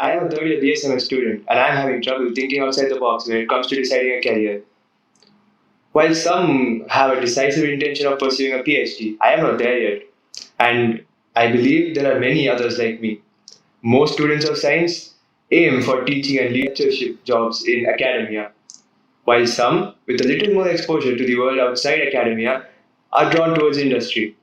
I am a third year BSMS student and I am having trouble thinking outside the box when it comes to deciding a career. While some have a decisive intention of pursuing a PhD, I am not there yet. And I believe there are many others like me. Most students of science aim for teaching and leadership jobs in academia, while some, with a little more exposure to the world outside academia, are drawn towards industry.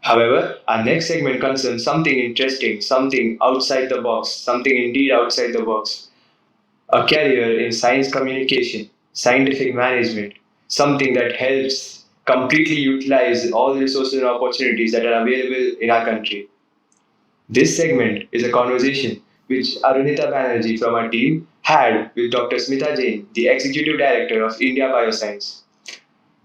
However, our next segment concerns something interesting, something outside the box, something indeed outside the box. A career in science communication, scientific management, something that helps completely utilize all the resources and opportunities that are available in our country. This segment is a conversation which Arunita Banerjee from our team had with Dr. Smita Jain, the Executive Director of India Bioscience.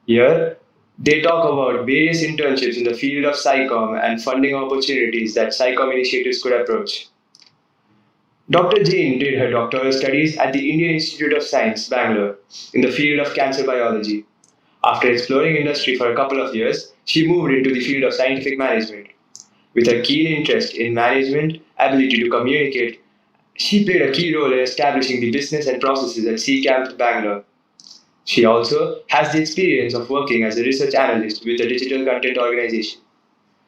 Here, they talk about various internships in the field of SciComm and funding opportunities that SciComm initiatives could approach. Dr. Jain did her doctoral studies at the Indian Institute of Science, Bangalore, in the field of cancer biology. After exploring industry for a couple of years, she moved into the field of scientific management. With a keen interest in management, ability to communicate, she played a key role in establishing the business and processes at CCamp Bangalore. She also has the experience of working as a research analyst with a digital content organization.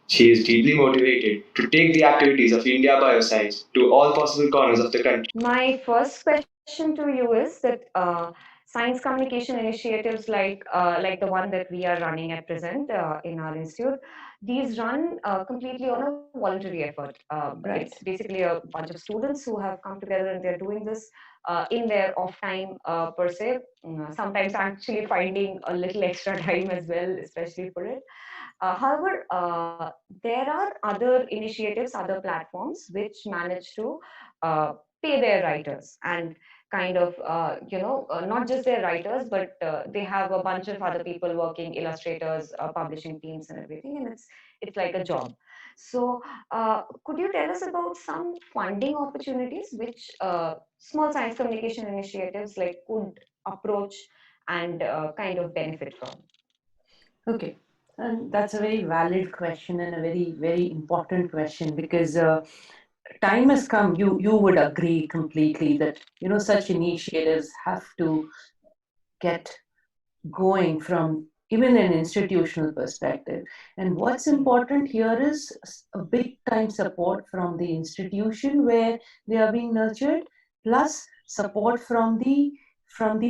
She is deeply motivated to take the activities of India Bioscience to all possible corners of the country. My first question to you is that science communication initiatives like the one that we are running at present in our institute, these run completely on a voluntary effort. Right. It's basically a bunch of students who have come together and they're doing this in their off time per se. Sometimes actually finding a little extra time as well, especially for it. However, there are other initiatives, other platforms which manage to pay their writers and kind of, not just their writers, but they have a bunch of other people working, illustrators, publishing teams, and everything, and it's like a job. So, could you tell us about some funding opportunities which small science communication initiatives like could approach and kind of benefit from? Okay, and that's a very valid question and a very, very important question because time has come. You would agree completely that such initiatives have to get going from even an institutional perspective. And what's important here is a big time support from the institution where they are being nurtured, plus support from the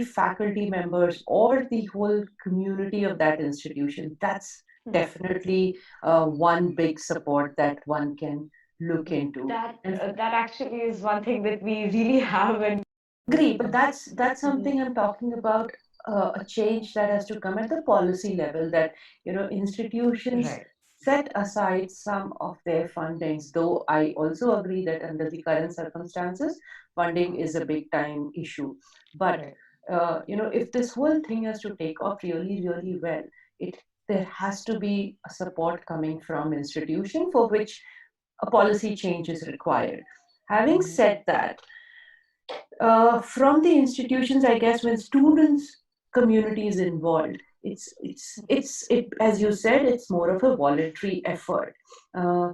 faculty members or the whole community of that institution. That's definitely one big support that one can look into. That actually is one thing that we really have and Agree, but that's something I'm talking about. A change that has to come at the policy level. That institutions right. set aside some of their fundings. Though I also agree that under the current circumstances, funding is a big time issue. But Right. if this whole thing has to take off really, really well, it there has to be a support coming from institution for which a policy change is required. Having said that, from the institutions, I guess, when students community is involved, it as you said, it's more of a voluntary effort. Uh,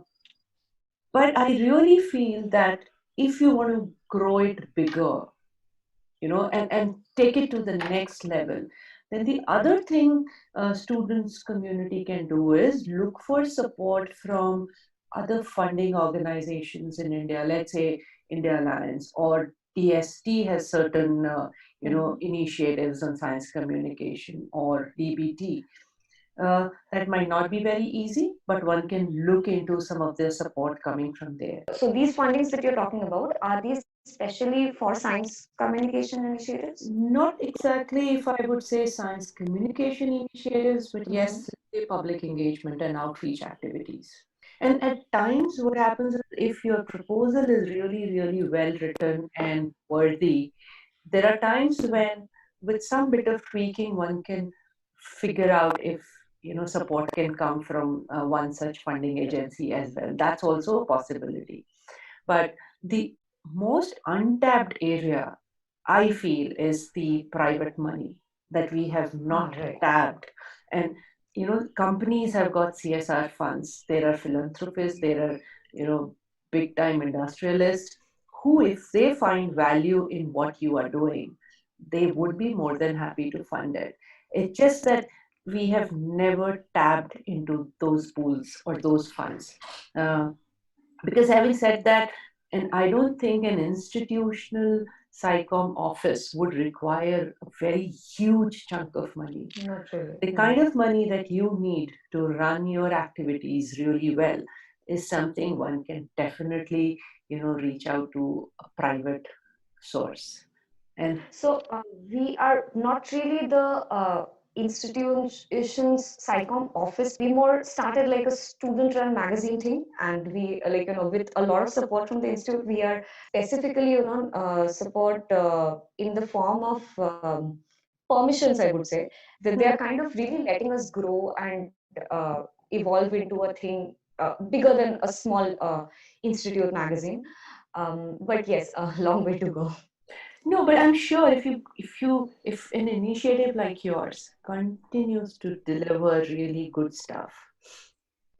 but I really feel that if you want to grow it bigger, and take it to the next level, then the other thing students community can do is look for support from other funding organizations in India. Let's say India Alliance or DST has certain initiatives on science communication, or DBT. That might not be very easy, but one can look into some of the support coming from there. So these fundings that you're talking about, are these especially for science communication initiatives? Not exactly, if I would say, science communication initiatives, but Mhm. yes, the public engagement and outreach activities. And at times, what happens is if your proposal is really, really well written and worthy, there are times when, with some bit of tweaking, one can figure out if support can come from one such funding agency as well. That's also a possibility. But the most untapped area, I feel, is the private money that we have not Right. tapped. And companies have got CSR funds. There are philanthropists. There are big time industrialists who, if they find value in what you are doing, they would be more than happy to fund it. It's just that we have never tapped into those pools or those funds. Uh, because having said that, and I don't think an institutional SciComm office would require a very huge chunk of money. Not really. The kind of money that you need to run your activities really well is something one can definitely, reach out to a private source. And So we are not really the institution's SciComm office. We more started like a student-run magazine thing, and we with a lot of support from the institute, we are specifically support in the form of permissions, I would say, that they are kind of really letting us grow and evolve into a thing bigger than a small institute magazine. But yes, a long way to go. no, but I'm sure if an initiative like yours continues to deliver really good stuff,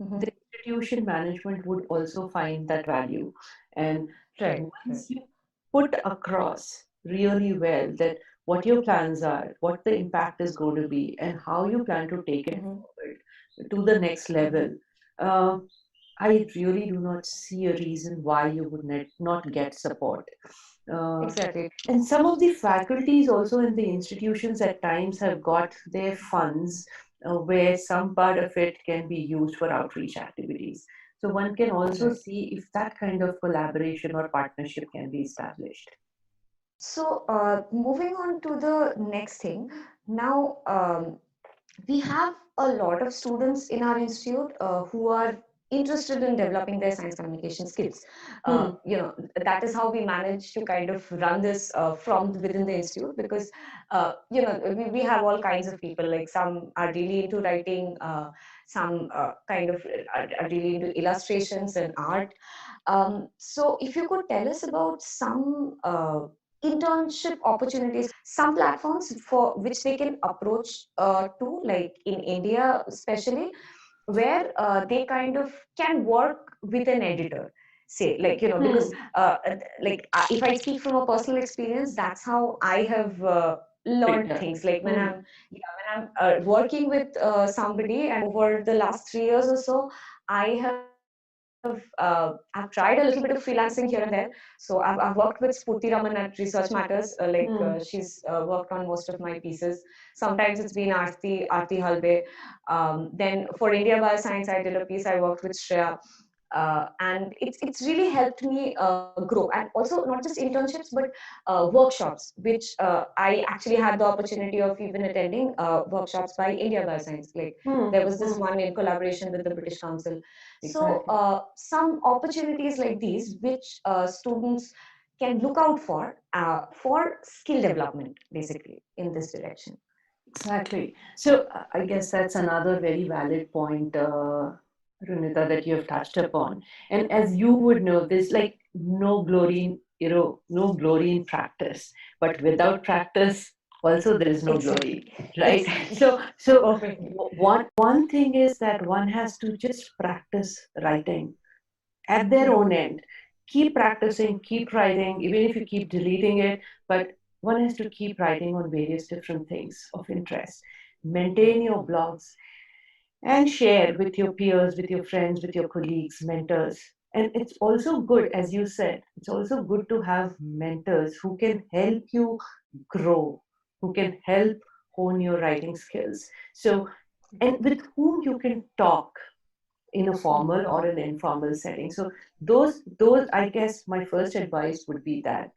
Mhm. the institution management would also find that value. And Right, right. once you put across really well that what your plans are, what the impact is going to be, and how you plan to take it Mhm. forward to the next level, uh, I really do not see a reason why you would not get support. Uh, Exactly. and some of the faculties also in the institutions at times have got their funds where some part of it can be used for outreach activities. So one can also Right. see if that kind of collaboration or partnership can be established. So, moving on to the next thing. Now, we have a lot of students in our institute who are interested in developing their science communication skills. Hmm. That is how we manage to kind of run this from within the institute, because we have all kinds of people. Like, some are really into writing, some kind of are really into illustrations and art. So if you could tell us about some internship opportunities, some platforms for which they can approach to, like in India especially, where they kind of can work with an editor. Say, like, because Hmm. if I speak from a personal experience, that's how I have Picked learned up. things. Like, when Hmm. I'm working with somebody, and over the last 3 years or so, I've tried a little bit of freelancing here and there. So I've worked with Spurti Raman at Research Matters. Hmm. She's worked on most of my pieces. Sometimes it's been Aarti Halbe. Then for India Bioscience, I did a piece. I worked with Shreya. And it's really helped me grow, and also not just internships, but workshops, which I actually had the opportunity of even attending workshops by India Bioscience. Like, Hmm. there was this Hmm. one in collaboration with the British Council. So Exactly. some opportunities like these, which students can look out for skill development, basically in this direction. Exactly. So I guess that's another very valid point, Runita, that you have touched upon. And as you would know, there's like no glory in, no glory in practice. But without practice, also there is no glory, Exactly. right? Exactly. So Perfectly. one thing is that one has to just practice writing at their own end. Keep practicing, keep writing, even if you keep deleting it, but one has to keep writing on various different things of interest. Maintain your blogs and share with your peers, with your friends, with your colleagues, mentors. And it's also good, as you said, it's also good to have mentors who can help you grow, who can help hone your writing skills. So, and with whom you can talk in a formal or an informal setting. So those I guess my first advice would be that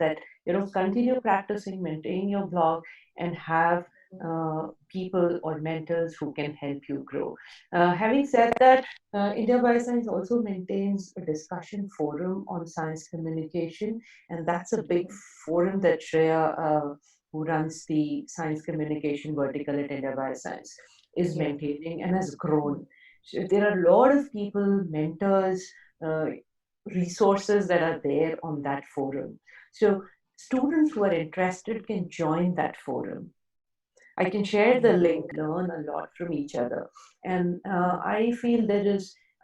continue practicing, maintain your blog, and have people or mentors who can help you grow. Having said that, India Bioscience also maintains a discussion forum on science communication, and that's a big forum that Shreya, who runs the science communication vertical at India Bioscience, is Yeah. maintaining and has grown. So there are a lot of people, mentors, uh, resources that are there on that forum. So students who are interested can join that forum. I can share the link, learn a lot from each other. And I feel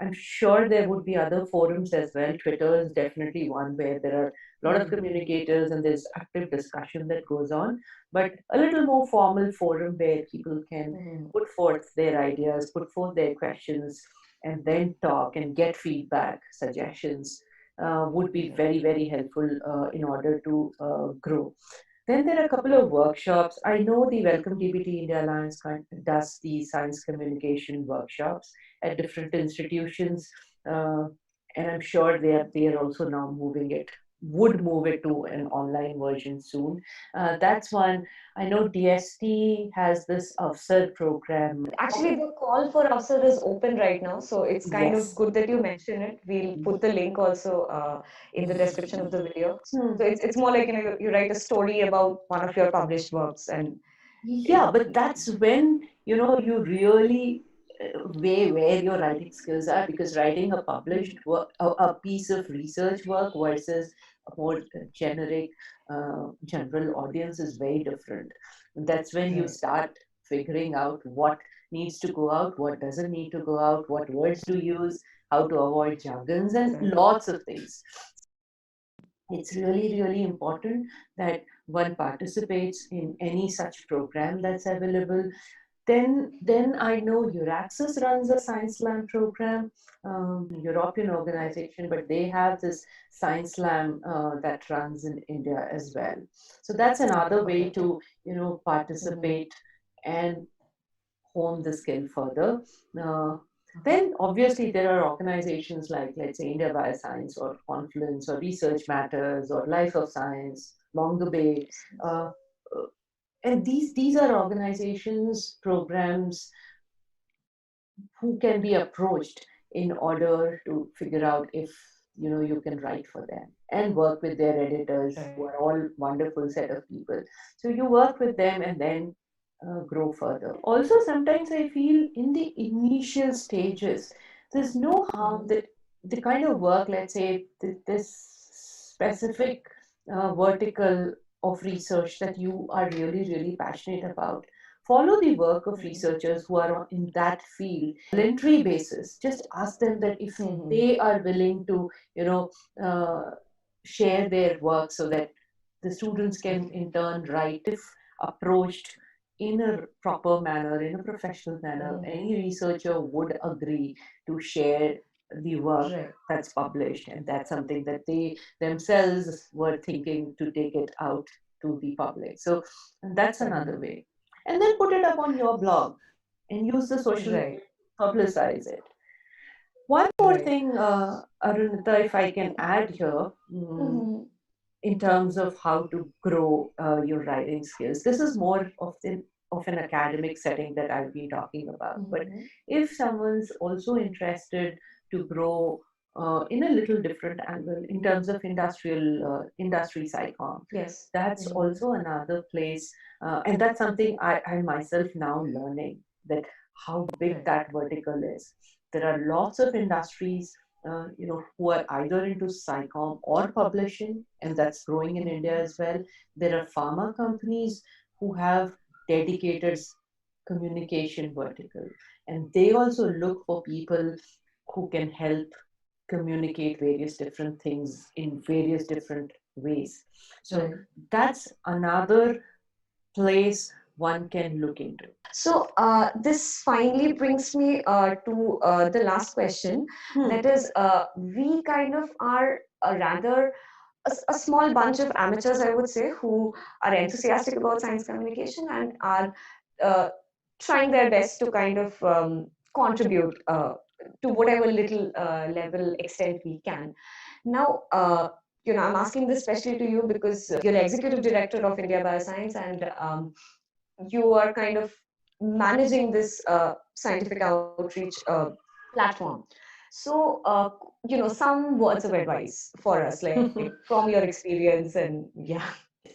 I'm sure there would be other forums as well. Twitter is definitely one where there are a lot of communicators, and there's active discussion that goes on, but a little more formal forum where people can put forth their ideas, put forth their questions, and then talk and get feedback, suggestions. Would be very, very helpful in order to grow. Then there are a couple of workshops. I know the Welcome DBT India Alliance does the science communication workshops at different institutions, uh, and I'm sure they are also now moving it. Would move it to an online version soon. That's one. I know DST has this Afsar program. Actually, the call for Afsar is open right now, so it's kind of Yes. good that you mention it. We'll put the link also in the description of the video. So it's more like, you write a story about one of your published works, and Yeah, but that's when you really weigh where your writing skills are, because writing a published work, a piece of research work versus a more generic, general audience is very different. And that's when you start figuring out what needs to go out, what doesn't need to go out, what words to use, how to avoid jargons, and lots of things. It's really, really important that one participates in any such program that's available. Then I know Euraxis runs a Science Slam program, European organization, but they have this Science Slam that runs in India as well. So that's another way to participate and hone the skill further. Uh, then obviously there are organizations like, let's say, India Bioscience or Confluence or Research Matters or Life of Science, Longer Bay. Uh, and these are organizations, programs who can be approached in order to figure out if you can write for them and work with their editors, who are all wonderful set of people. So you work with them and then grow further. Also, sometimes I feel in the initial stages, there's no harm that the kind of work, let's say, this specific vertical of research that you are really, really passionate about. Follow the work of researchers who are in that field voluntary basis. Just ask them that if they are willing to, share their work so that the students can in turn write. If approached in a proper manner, in a professional manner, any researcher would agree to share the work that's published, and that's something that they themselves were thinking to take it out to the public. So that's another way. And then put it up on your blog and use the social media to publicize it. One more thing, Arunita, if I can add here, in terms of how to grow your writing skills. This is more of an academic setting that I'll be talking about. But if someone's also interested to grow in a little different angle in terms of industry SciComm, yes, that's also another place, and that's something I myself now learning, that how big that vertical is. There are lots of industries who are either into SciComm or publishing, and that's growing in India as well. There are pharma companies who have dedicated communication vertical, and they also look for people who can help communicate various different things in various different ways. So that's another place one can look into. So this finally brings me to the last question. That is, we kind of are rather a small bunch of amateurs, I would say, who are enthusiastic about science communication and are uh, trying their best to kind of contribute to whatever little level extent we can. Now, I'm asking this especially to you because you're executive director of India Bioscience, and you are kind of managing this scientific outreach platform. So, some words of advice for us, like from your experience, and yeah.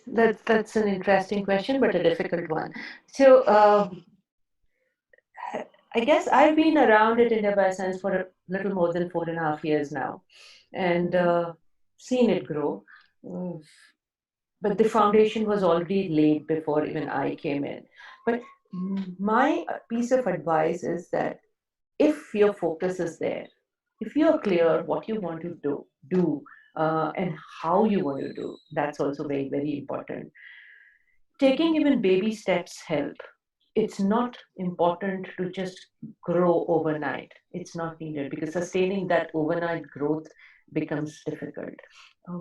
That's an interesting question, but a difficult one. So I guess I've been around at India Bioscience for a little more than 4.5 years now, and seen it grow. Mm, But the foundation was already laid before even I came in. But my piece of advice is that if your focus is there, if you're clear what you want to do, and how you want to do. That's also very, very important. Taking even baby steps help. It's not important to just grow overnight. It's not needed because sustaining that overnight growth becomes difficult.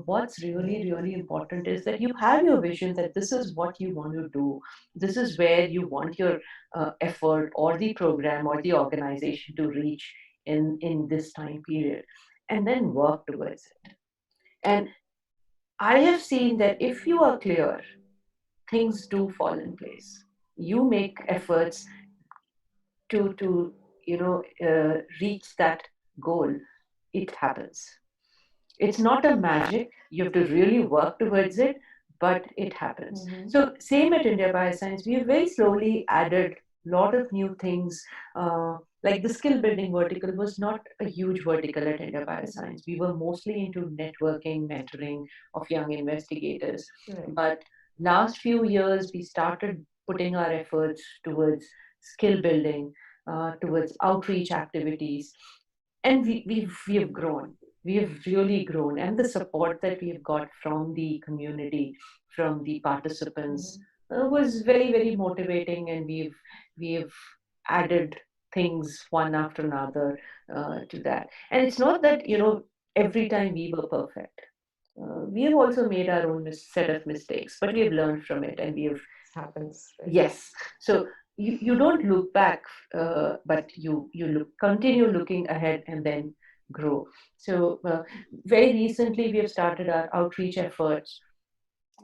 What's really, really important is that you have your vision that this is what you want to do. This is where you want your effort or the program or the organization to reach in this time period, and then work towards it. And I have seen that if you are clear, things do fall in place. You make efforts to reach that goal, it happens. It's not a magic. You have to really work towards it, but it happens. So same at India Bioscience, we have very slowly added a lot of new things. Like the skill building vertical was not a huge vertical at India Bioscience. We were mostly into networking, mentoring of young investigators. Right. But last few years, we started putting our efforts towards skill building, towards outreach activities, and we have grown. We have really grown, and the support that we have got from the community, from the participants, was very, very motivating, and we've added things one after another to that. And it's not that every time we were perfect. We have also made our own set of mistakes, but we have learned from it, and we have Happens. Right? yes. So you don't look back, but you continue looking ahead and then grow. So very recently we have started our outreach efforts.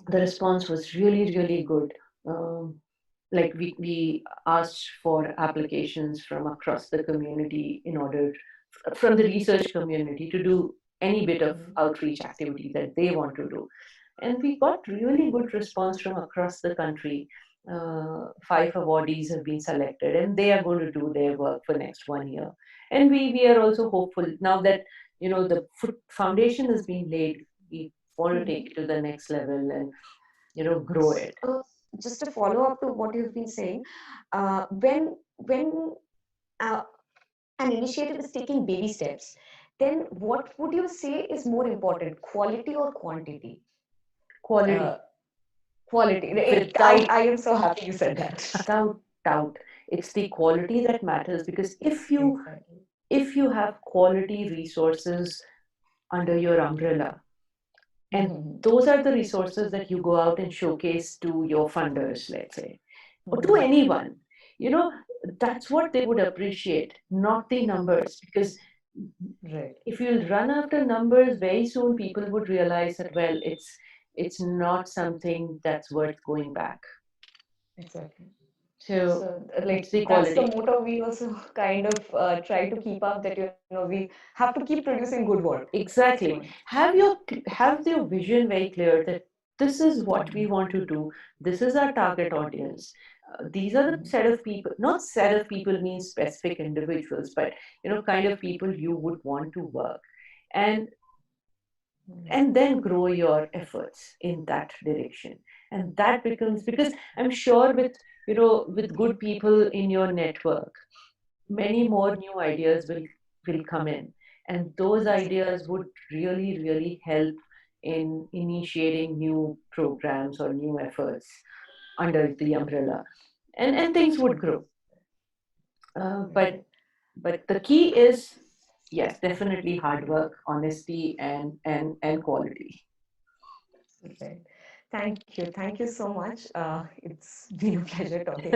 The response was really, really good. Like we asked for applications from across the community in order from the research community to do any bit of outreach activity that they want to do, and we got really good response from across the country. Five awardees have been selected, and they are going to do their work for next 1 year. And we are also hopeful now that the foundation has been laid. We want to take it to the next level and grow it. Uh, just a follow up to what you've been saying. When uh, an initiative is taking baby steps, then what would you say is more important, quality or quantity? Quality, Uh, Quality. without I am so happy you said that. without doubt, it's the quality that matters, because Exactly. if you have quality resources under your umbrella, and those are the resources that you go out and showcase to your funders, let's say, or to anyone, you know that's what they would appreciate, not the numbers. Because Right. if you run after numbers, very soon people would realize that, well, it's not something that's worth going back. Exactly. So So, it's like, the that's the quality. motto we also kind of try to keep up, that, we have to keep producing good work. That's Exactly. one. Have your vision very clear that this is what we want to do. This is our target audience. These are the set of people. Not set of people means specific individuals, but kind of people you would want to work, and and then grow your efforts in that direction. And that becomes, because I'm sure with good people in your network, many more new ideas will come in, and those ideas would really, really help in initiating new programs or new efforts under the umbrella, and things would grow. But the key is, yes, definitely hard work, honesty, and quality. Right. Thank you. Thank you so much. It's been a pleasure talking.